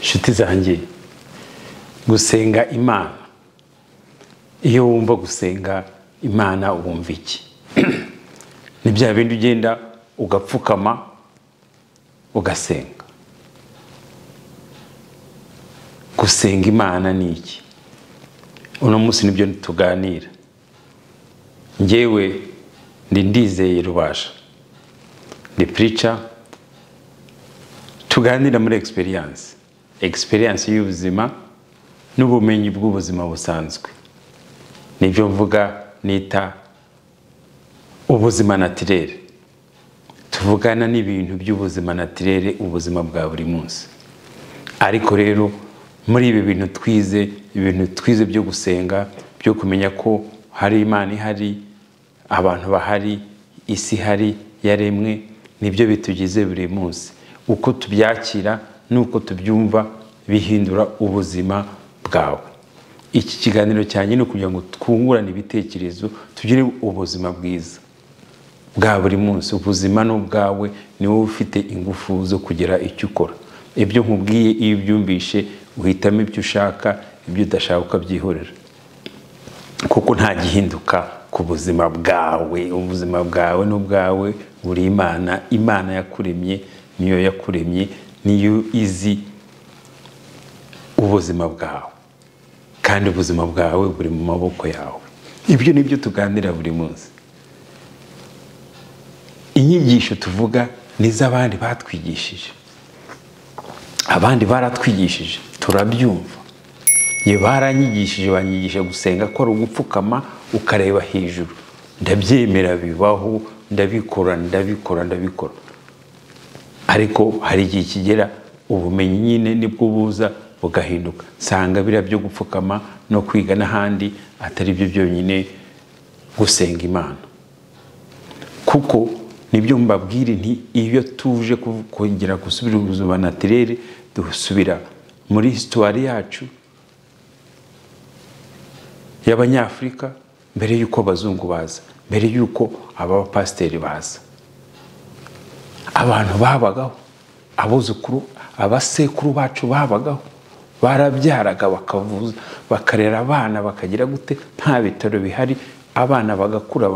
inshuti zanjye gusenga Imana, iyo wumva gusenga Imana wumva iki? Ni bya bindi ugenda ugapfukama ugasenga. Gusenga Imana ni iki? Uno munsi nibyo tuganira. Njyewe Ndizeye Rubasha, ndi preacher, tuganira muri experience y'ubuzima n'ubumenyi bw'ubuzima busanzwe. Nibyo mvuga nita ubuzima naturel. Tuvugana n'ibintu by'ubuzima naturel, ubuzima bwa buri munsi. Ariko rero muri ibi bintu twize byo gusenga, byo kumenya ko hari Imana ihari, abantu bahari, isi hari yaremwe, nibyo bitugize buri munsi. Uko tubyakira nuko tubyumva bihindura ubuzima bwawe. Iki kiganiro cyane no kugira ngo twungurane ibitekerezo, tugire ubuzima bwiza bwa buri munsi. Ubuzima n'ubwawe ni wowe ufite ingufu zo kugira icyo ukora. Ibyo nkubwiye iyo byumvishe uhitamo ibyo ushaka, ibyo udashaka ukabyihorera, kuko nta gihinduka ku buzima bwawe. Ubuzima bwawe n'ubwawe buri Imana yakuremye, niyo yakuremye, niyo izi ubuzima bwawe, kandi ubuzima bwawe buri mu maboko yawe. Ibyo nibyo tuganira buri munsi. Inyigisho tuvuga n'iz'abandi batwigishije. Abandi baratwigishije, turabyumva. Ye baranyigishije, banyigisha gusenga ko ari ugupfukama ukareba hejuru. Ndabyemera, bibaho, ndabikora. Ariko hari igihe kigera ubumenyi nyine nibwo buza bugahinduka. Sanga bira byo gupfukama no kwiga n'ahandi atari byo byonyine gusenga Imana. Kuko nibyo mbabwira nti iyo tuje kongera gusubira ubuzima naturel, dusubira muri histoire yacu y'Abanyafrika, mbere yuko abazungu baza, mbere yuko abapasteri baza. Abantu babagaho, abuzukuru, abasekuru bacu babagaho, barabyaraga bakavuza, bakarera abana, bakagira gute, nta bitaro bihari, abana bagakura.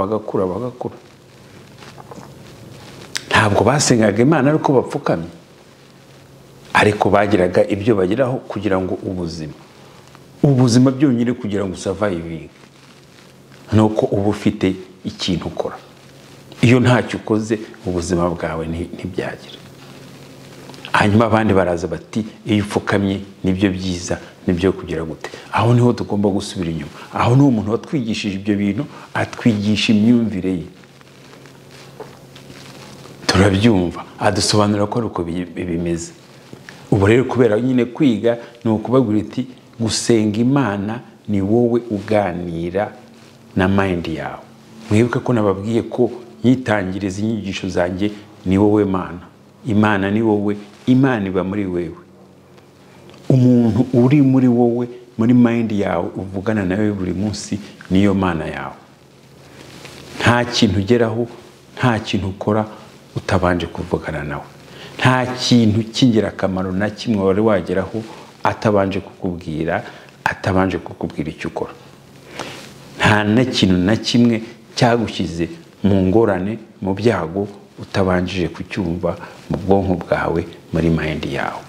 Ntabwo basengaga Imana ariko bapfukamye, ariko bagiraga ibyo bageraho kugira ngo ubuzima byonyine kugira ngo survive, nuko uba ufite ikintu ukora. Iyo ntacyo ukoze ubuzima bwawe ntibyagira. Hanyuma abandi baraza bati iyo upfukamye nibyo byiza, nibyo kugira gute. Aho niho tugomba gusubira inyuma. Aho niho umuntu watwigishije ibyo bintu atwigisha imyumvire ye, turabyumva, adusobanura ko uko bimeze. Ubu rero kubera nyine kwiga ni ukubabwira iti gusenga Imana ni wowe uganira na mind yawe. Mwibuke ko nababwiye ko nyitangiriza inyigisho zanjye ni wowe Imana ni wowe, Imana iba muri wewe. Umuntu uri muri wowe, muri mind yawe, uvugana nawe buri munsi, niyo Mana yawe. Nta kintu ugeraho, nta kintu ukora utabanje kuvugana nawe. Nta kintu cy'ingirakamaro na kimwe wari wageraho atabanje kukubwira icyo ukora. Nta na kintu na kimwe cyagushyize mu ngorane, mu byago, utabanjije kucyumva mu bwonko bwawe, muri mind yawe.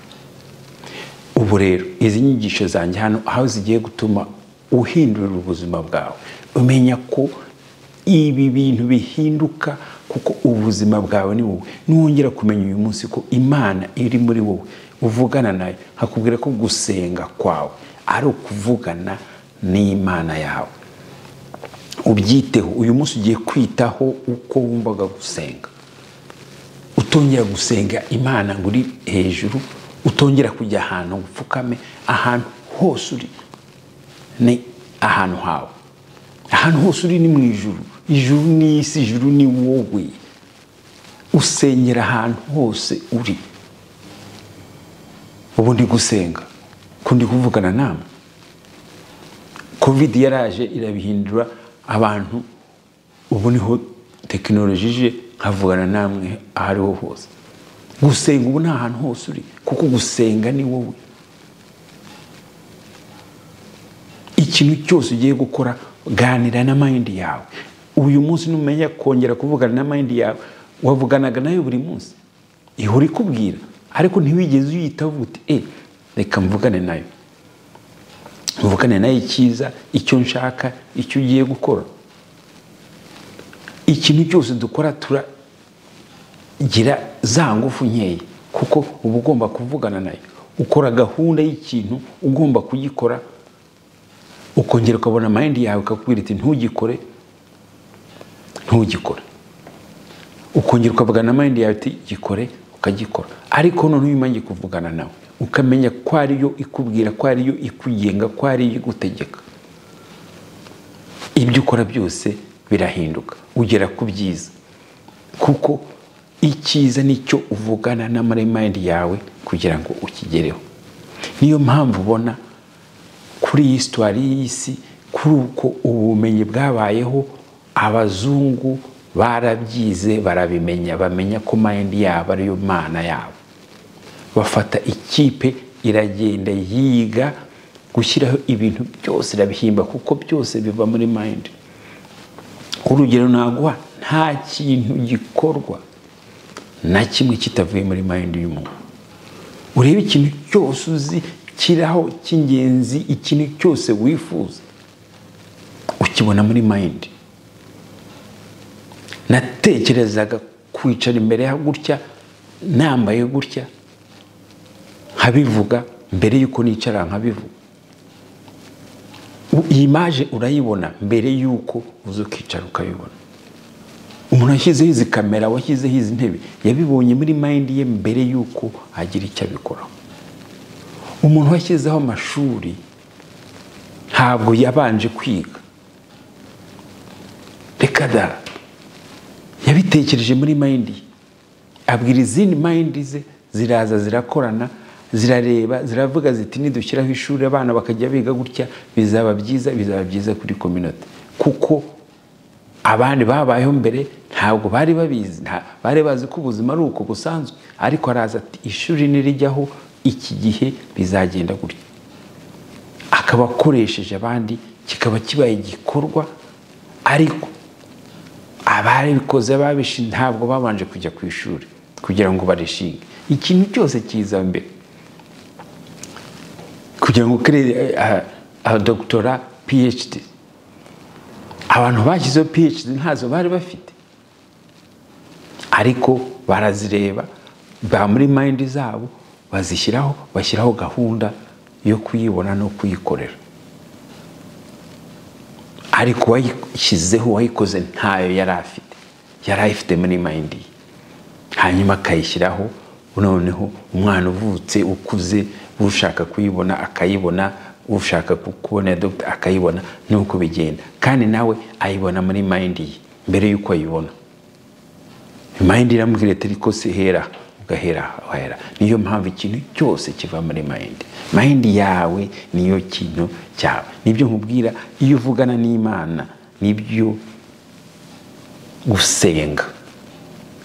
Ubu rero izi nyigisho zanjye hano aho zigiye gutuma uhindura ubuzima bwawe, umenya ko ibi bintu bihinduka, kuko ubuzima bwawe ni wowe. Nuwongera kumenya uyu munsi ko Imana iri muri wowe, uvugana nayo, hakubwira ko gusenga kwawe ari ukuvugana n'Imana yawe. Ubyiteho. Uyu munsi ugiye kwitaho uko wumvaga gusenga. Utongera gusenga Imana ngo uri hejuru, utongera kujya ahantu gupfukame. Ahantu hose uri ni ahantu hawe. Ahantu hose uri ni mu ijuru. Ijuru ni isi, ijuru ni wowe. Usengera ahantu hose uri. Ubu ndi gusenga, kundi kuvugana namwe. Covid yaraje irabihindura abantu. Ubu niho tekinoloji ije nkavugana namwe ahariho hose. Gusenga ubu nta hantu hose uri, kuko gusenga ni wowe. ikintu cyose ugiye gukora ganira na mind yawe. Uyu munsi numenya kongera kuvugana na mind yawe wavuganaga nayo buri munsi ihuri kubwira, ariko ntiwigeze uyita uvuti reka mvugane nayo, mvugane nayo icyiza, icyo nshaka, icyo ugiye gukora. Ikintu cyose dukora turagira za ngufu nkeya, kuko uba ugomba kuvugana nayo. Ukora gahunda y'ikintu ugomba kugikora, ukongera ukabona mind yawe ukakubwira iti ntugikore, ukongera ukavugana na mind yawe iti gikore, ukagikora. Ariko none uyimanyi kuvugana nawe ukamenya ko ariyo ikubwira, ko ariyo ikugenga, ko ariyo igutegeka, ibyo ukora byose birahinduka, ugera ku byiza, kuko icyiza nicyo uvugana na mind yawe kugira ngo ukigereho. Niyo mpamvu ubona kuri iyi histoire y'isi, kuri uko ubumenyi bwabayeho, abazungu barabyize barabimenya, bamenya ko mind yabo ariyo mana yabo. Bafata ikipe iragenda yiga gushyiraho ibintu byose irabihimba, kuko byose biva muri mind. Urugero naguha, nta kintu gikorwa na kimwe kitavuye muri mind y'umuntu. Urebe ikintu cyose uzi kiraho cy'ingenzi, ikintu cyose wifuza ukibona muri mind. Natekerezaga kwicara imbere ya gutya, nambaye gutya, nkabivuga mbere yuko nicara nkabivuga. Iyi image urayibona mbere yuko ukicara ukabibona. Umuntu ashyizeho izi kamera, washyizeho izi ntebe, yabibonye muri mind ye mbere yuko agira icyo abikoraho. Umuntu washyizeho amashuri ntabwo yabanje kwiga, reka da, yabitekereje muri mind ye, abwira izindi mind ze, ziraza zirakorana, zirareba, ziravuga ziti nidushyiraho ishuri abana bakajya biga gutya bizaba byiza kuri community. Kuko abandi babayeho mbere ntabwo bari babizi, bari bazi ko ubuzima ari uko busanzwe, ariko araza ati ishuri nirijyaho iki gihe bizagenda gutya, akaba akoresheje abandi, kikaba kibaye igikorwa. Ariko abari bikoze babishinze ntabwo babanje kujya ku ishuri kugira ngo barishinge. Ikintu cyose kiza mbere kugira ngo kire doctora PhD. Abantu bashyizeho PhD ntazo bari bafite, ariko barazireba ba muri mind zabo bazishyiraho, bashyiraho gahunda yo kuyibona no kuyikorera. Ariko wayishyizeho, wayikoze ntayo yari afite, yari ayifite muri mind ye, hanyuma akayishyiraho. Noneho umwana uvutse ukuze ushaka kuyibona akayibona, ushaka kubona doctor akayibona, nuko bigenda. Kandi nawe ayibona muri mind ye mbere yuko ayibona. Mind iramubwira ati ariko se hera, ugahera wahera. Niyo mpamvu ikintu cyose kiva muri mind. Mind yawe niyo kintu cyawe. Nibyo nkubwira, iyo uvugana n'Imana nibyo gusenga,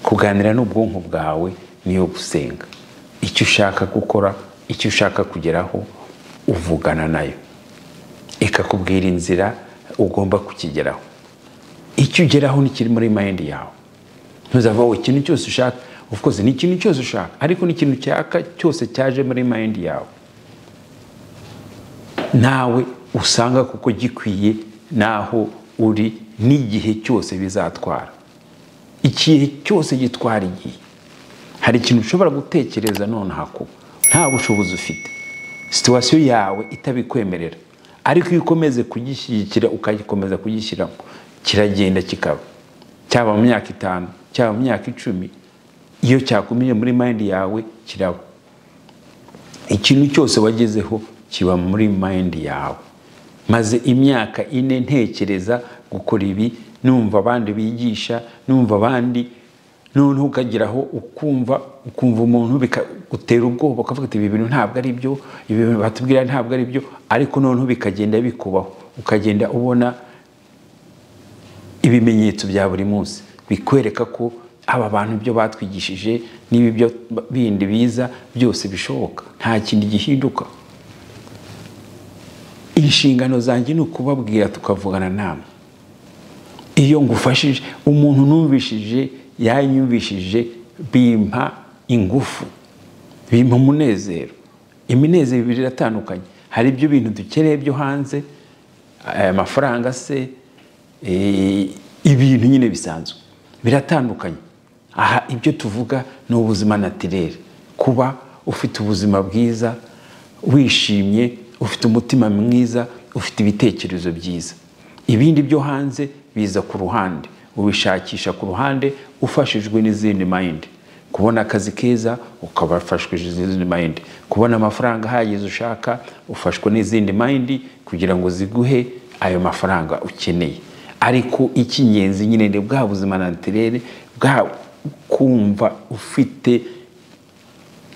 kuganira n'ubwonko bwawe niyo gusenga. Icyo ushaka gukora, icyo ushaka kugeraho, uvugana nayo, ikakubwira inzira ugomba kukigeraho. Icyo ugeraho ni kiri muri mind yawe. Ntuzavaho ikintu cyose ushaka, of course ni ikintu cyose ushaka, ariko ni ikintu cyaka cyose cyaje muri mind yawe, nawe usanga kuko gikwiye naho uri n'igihe cyose bizatwara. Ikihe cyose gitwara igihe. Hari ikintu ushobora gutekereza none hako nta bushobozi ufite, situation yawe itabikwemerera, ariko iyo ukomeze kugishyigikira ukagikomeza kugishyiramo, kiragenda kikaba, cyaba mu myaka 5, cyaba mu myaka 10, iyo cyakumiye muri mind yawe kiraba. Ikintu cyose wagezeho kiba muri mind yawe. Maze imyaka 4 ntekereza gukora ibi, numva abandi bigisha, numva abandi, none ukageraho ukumva umuntu bikagutera ubwoba, ukavuga ati ibi bintu ntabwo ari byo, ibi bintu batubwira ntabwo ari byo, ariko none bikagenda bikubaho, ukagenda ubona ibimenyetso bya buri munsi bikwereka ko aba bantu byo batwigishije nibi byo bindi biza byose bishoboka, nta kindi gihinduka. inshingano zanjye ni ukubabwira tukavugana namwe. Iyo ngufashije umuntu numvishije yanyumvishije bimpa ingufu, bimpa umunezero. Iminezero ibiri iratandukanye. Hari ibyo bintu dukeneye byo hanze, amafaranga se, ibintu nyine bisanzwe biratandukanye. Aha ibyo tuvuga ni ubuzima naturel, kuba ufite ubuzima bwiza, wishimye, ufite umutima mwiza, ufite ibitekerezo byiza. Ibindi byo hanze biza ku ruhande, ubishakisha ku ruhande ufashijwe n'izindi mind. Kubona akazi keza ukabafashwe n'izindi mind, kubona amafaranga ahagije ushaka ufashwe n'izindi mind kugira ngo ziguhe ayo mafaranga ukeneye. Ariko icy'ingenzi nyine ni bwa buzima naturel, bwa kumva ufite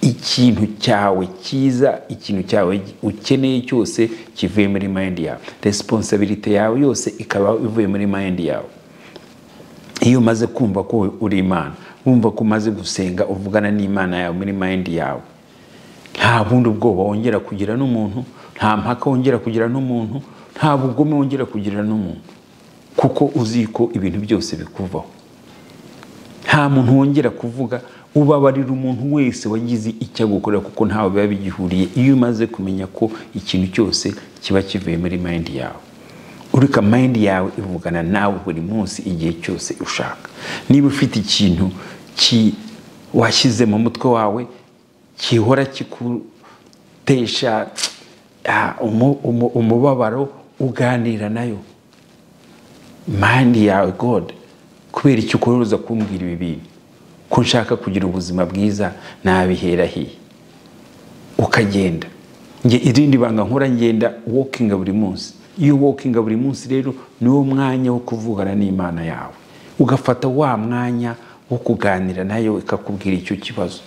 ikintu cyawe cyiza, ikintu cyawe ukeneye cyose kivuye muri mind yawe, responsibility yawe yose ikaba ivuye muri mind yawe. Iyo umaze kumva ko uri Imana, wumva ko umaze gusenga, uvugana n'Imana yawe muri mind yawe, nta bundi ubwoba wongera kugira n'umuntu, nta mpaka wongera kugira n'umuntu, nta bugome wongera kugira n'umuntu, kuko uzi ko ibintu byose bikuvaho. Nta muntu wongera kuvuga, ubabarira umuntu wese wagize icyo gukorera, kuko ntawe biba bigihuriye. Iyo umaze kumenya ko ikintu cyose kiba kivuye muri mind yawe, urika mind yawe ivugana nawe buri munsi igihe cyose ushaka. Niba ufite ikintu washyize mu mutwe wawe kihora kikutesha umubabaro, uganira nayo mind yawe, God, kubera icyo ukoroza kumbwira ibi bintu ko nshaka kugira ubuzima bwiza, nabihera he? Ukagenda. Nge irindi banga nkora, ngenda walking buri munsi. Iyo walking buri munsi rero niwo mwanya wo kuvugana n'Imana yawe, ugafata wa mwanya wo kuganira nayo, ikakubwira icyo kibazo,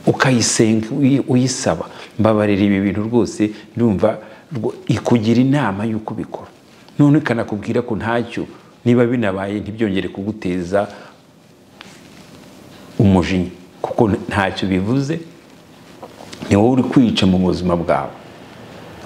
ukayisenga, uyisaba, mbabarira ibi bintu rwose ndumva, ikugira inama y'uko bikora. None ikanakubwira ko ntacyo, niba binabaye ntibyongere kuguteza umujinya, kuko ntacyo bivuze. Ni wowe uri kwica mu buzima bwawe.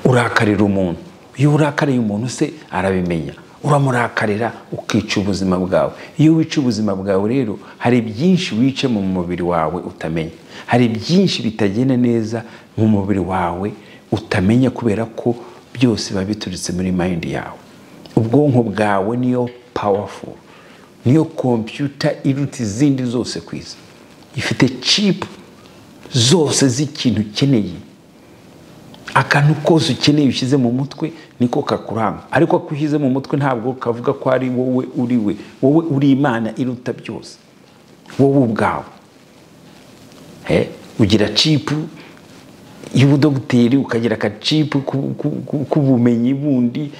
Urakarira umuntu, iyo urakariye umuntu se arabimenya, uramurakarira ukica ubuzima bwawe. Iyo wica ubuzima bwawe rero, hari byinshi wice mu mubiri wawe utamenya, hari byinshi bitagenda neza mu mubiri wawe utamenya, kubera ko byose biba biturutse muri mind yawe. Ubwonko bwawe niyo powerful, niyo computer iruta izindi zose kwisi. Ifite chip zose z'ikintu ukeneye. Akantu kose ukeneye ushyize mu mutwe niko kakuranga. Ariko akuhize mu mutwe ntabwo kavuga ko ari wowe uriwe. Wowe uri Imana iruta byose, wowe ubwawe. Ugira chip y'ubudogiteri, ukagira ka chip kubumenyi bundi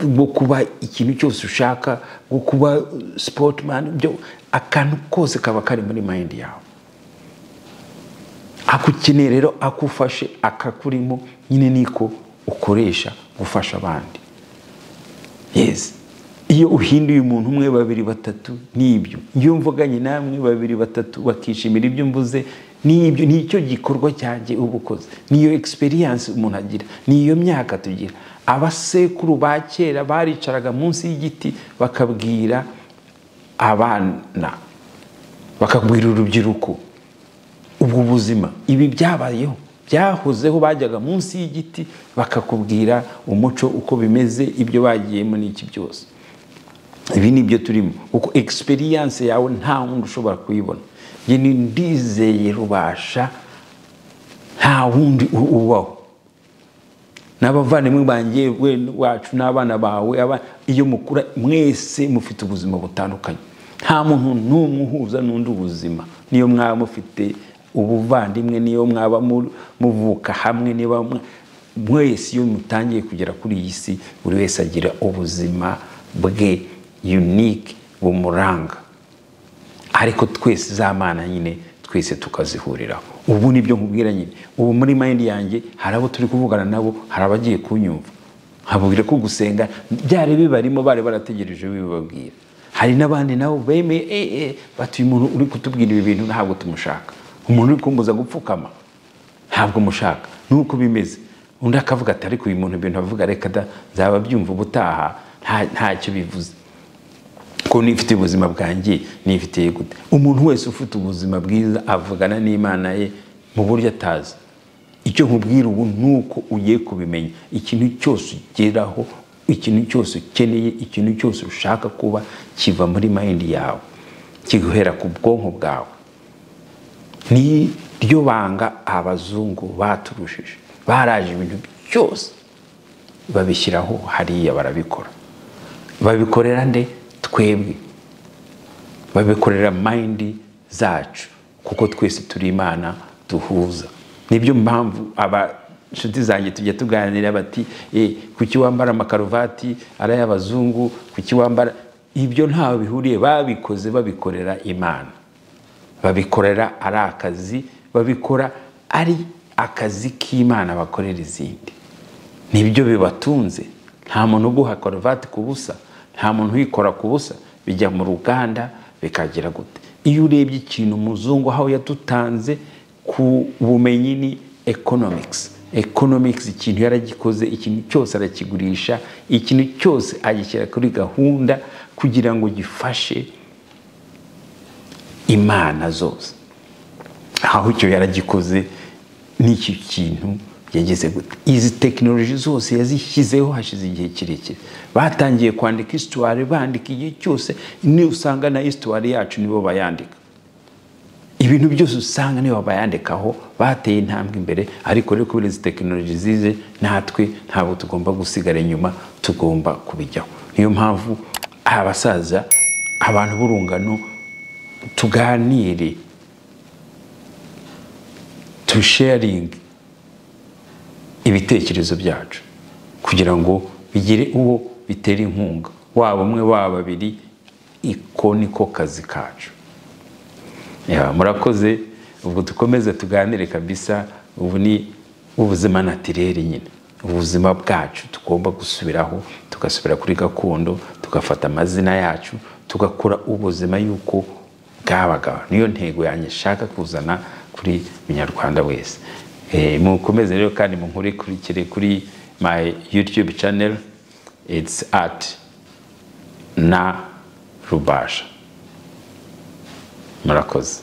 bwo kuba ikintu cyose ushaka, bwo kuba sportman. Byo akantu kose kaba kari muri mind yawe. Akukeneye rero, akufashe, akakurimo, nyine niko ukoresha gufasha abandi. Yes. Iyo uhinduye umuntu umwe, babiri, batatu, nibyo. Iyo mvuganye namwe babiri, batatu bakishimira ibyo mvuze, nibyo, nicyo gikorwa cyanjye ubukoze. Niyo experience umuntu agira, niyo myaka tugira. Abasekuru ba kera baricaraga munsi y'igiti bakabwira abana, bakabwira urubyiruko ubwo buzima. Ibi byabayeho, byahozeho, bajyaga munsi y'igiti bakakubwira umuco uko bimeze, ibyo bagiyemo n'iki byose. Ibi nibyo turimo, kuko experience yawe nta wundi ushobora kuyibona. Nge ndizeye Rubasha nta wundi ubaho. N'abavandimwe banjye wacu n'abana bawe, iyo mukura mwese mufite ubuzima butandukanye. Nta muntu n'umwe uhuza n'undi ubuzima. Niyo mwaba mufite ubuvandimwe, niyo mwaba muvuka hamwe, niba mwese iyo mutangiye kugera kuri iyi si, buri wese agira ubuzima bwe unique bumuranga. Ariko twese za Mana nyine twese tukazihuriraho. Ubu nibyo nkubwira nyine. Ubu muri mind yanjye hari abo turi kuvugana nabo, hari abagiye kunyumva. Habubwira ko gusenga byari bibarimo, bari barategereje bibabwira. Hari n'abandi nabo bemeye batuye umuntu uri kutubwira ibi bintu ntabwo tumushaka. Umuntu uri kumbuza gupfukama ntabwo mushaka. Nuko bimeze. undi akavuga ati ariko uyu muntu ibintu avuga reka da zaba byumva ubutaha ntacyo bivuze ko nifite ubuzima bwanjye nifite gute. Umuntu wese ufite ubuzima bwiza avugana n'Imana ye mu buryo atazi. Icyo nkubwira ubu nuko ugiye kubimenya, ikintu cyose ugeraho, ikintu cyose ukeneye, ikintu cyose ushaka kuba kiva muri mind yawe, kiguhera ku bwonko bwawe. Ni ryo banga abazungu baturushije, baraje ibintu byose babishyiraho hariya barabikora. Babikorera nde? Twebwe. Babikorera mind zacu, kuko twese turi Imana duhuza. Nibyo mpamvu abashuti zanjye tujya tuganira bati kuki wambara amakaruvati ari y'abazungu, kuki wambara ibyo ntaho bihuriye. Babikoze babikorera Imana, babikorera ari akazi, babikora ari akazi k'Imana bakorera izindi. Nibyo bibatunze. Nta muntu uguha karuvati ku busa, nta muntu uyikora ku busa, bijya mu ruganda bikagira gute. Iyo urebye ikintu umuzungu aho yadutanze ku bumenyi ni economics. Ikintu yaragikoze, ikintu cyose arakigurisha, ikintu cyose agishyira kuri gahunda kugira ngo gifashe Imana zose. Aho icyo yaragikoze n'iki kintu yageze gute. Izi technology zose yazishyizeho hashize igihe kirekire. Batangiye kwandika histoire, bandika igihe cyose, ni usanga na histoire yacu nibo bayandika. Ibintu byose usanga nibo bayandikaho, bateye intambwe imbere. Ariko rero kubera izi technology zize, natwe ntabwo tugomba gusigara inyuma, tugomba kubijyaho. Niyo mpamvu abasaza, abantu b'urungano, tuganire, to sharing ibitekerezo byacu kugira ngo bigire uwo bitera inkunga, waba umwe waba babiri. Iko niko kazi kacu. Murakoze. Ubwo dukomeze tuganire kabisa. Ubu ni ubuzima naturere nyine, ubuzima bwacu tugomba gusubiraho, tugasubira kuri gakondo, tugafata amazina yacu, tugakora ubuzima yuko bwabaga. Niyo ntego yanjye shaka kuzana kuri Munyarwanda wese. Mukomeze rero kandi munkurikire kuri my YouTube channel. It's at Na Rubasha. Murakoze.